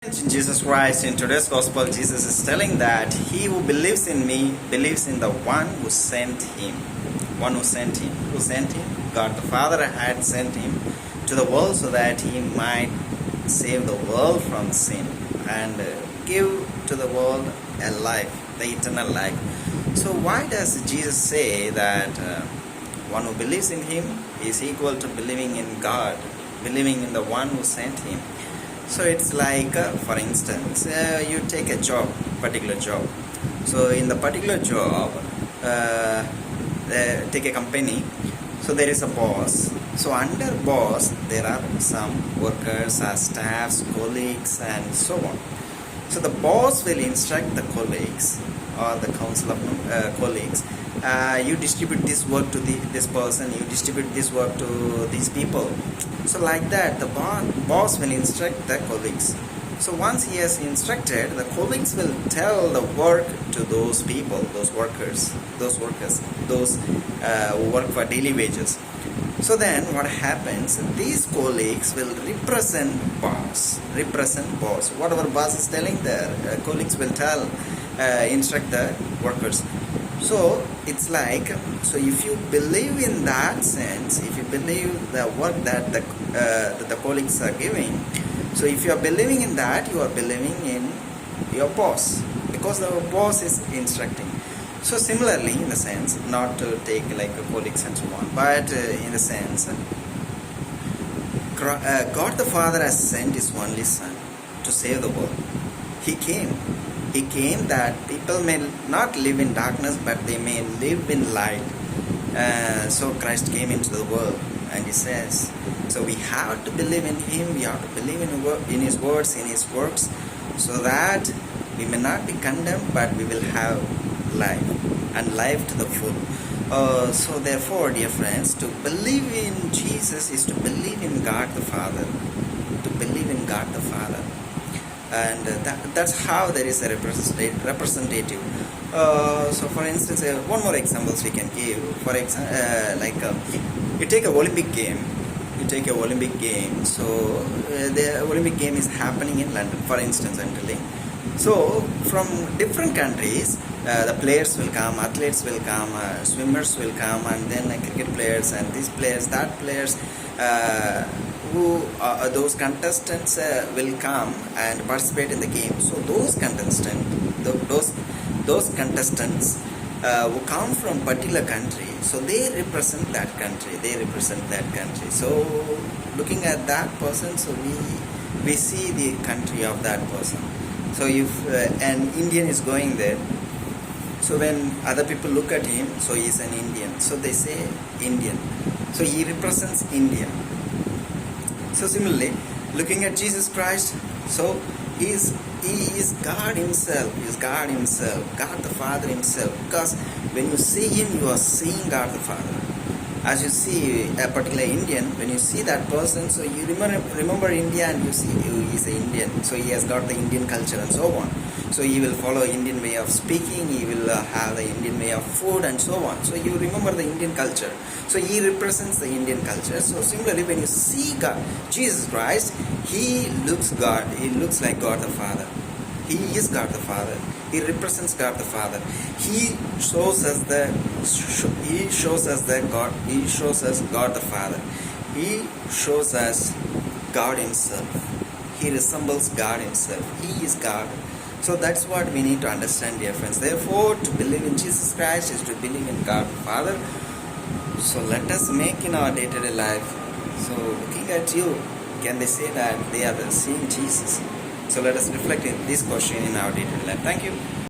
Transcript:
Jesus Christ, in today's gospel, Jesus is telling that he who believes in me believes in the one who sent him. One who sent him. Who sent him? God the Father had sent him to the world so that he might save the world from sin and give to the world a life, the eternal life. So why does Jesus say that one who believes in him is equal to believing in God, believing in the one who sent him? So it's like, for instance, you take a job, particular job. So in the particular job, take a company. So there is a boss. So under boss, there are some workers, staffs, colleagues, and so on. So the boss will instruct the colleagues or the council of colleagues. You distribute this work to this person, you distribute this work to these people. So like that, the boss will instruct the colleagues. So once he has instructed, the colleagues will tell the work to those people, those workers who work for daily wages. So then what happens, these colleagues will represent boss. Whatever boss is telling, the colleagues will instruct the workers. So it's like, so if you believe in that sense, if you believe the work that the colleagues are giving, so if you are believing in that, you are believing in your boss, because the boss is instructing. So similarly, in the sense, not to take like colleagues and so on, but in the sense, God the Father has sent His only Son to save the world. He came that people may not live in darkness, but they may live in light. So Christ came into the world, and He says, so we have to believe in Him, we have to believe in His words, in His works, so that we may not be condemned, but we will have life, and life to the full. So therefore, dear friends, to believe in Jesus is to believe in God the Father, to believe in God the Father. And that's how there is a representative. So for instance, one more examples we can give. For example, you take an Olympic game. So the Olympic game is happening in London, for instance, I'm telling. So from different countries, the players will come, athletes will come, swimmers will come, and then cricket players and these players, that players. Those contestants will come and participate in the game. So those contestants who come from particular country, so they represent that country. So looking at that person, so we see the country of that person. So if an Indian is going there, so when other people look at him, so he is an Indian. So they say Indian. So he represents India. So similarly, looking at Jesus Christ, so he is God Himself. He is God Himself, God the Father Himself. Because when you see Him, you are seeing God the Father. As you see a particular Indian, when you see that person, so you remember India, and you see he is an Indian. So he has got the Indian culture and so on. So he will follow Indian way of speaking, he will have the Indian way of food and so on. So you remember the Indian culture. So he represents the Indian culture. So similarly, when you see God, Jesus Christ, He looks like God the Father. He is God the Father. He represents God the Father. He shows us God the Father. He shows us God Himself. He resembles God Himself. He is God. So that's what we need to understand, dear friends. Therefore, to believe in Jesus Christ is to believe in God the Father. So let us make in our day-to-day life. So looking at you, can they say that they are seeing Jesus? So let us reflect in this question in our day-to-day life. Thank you.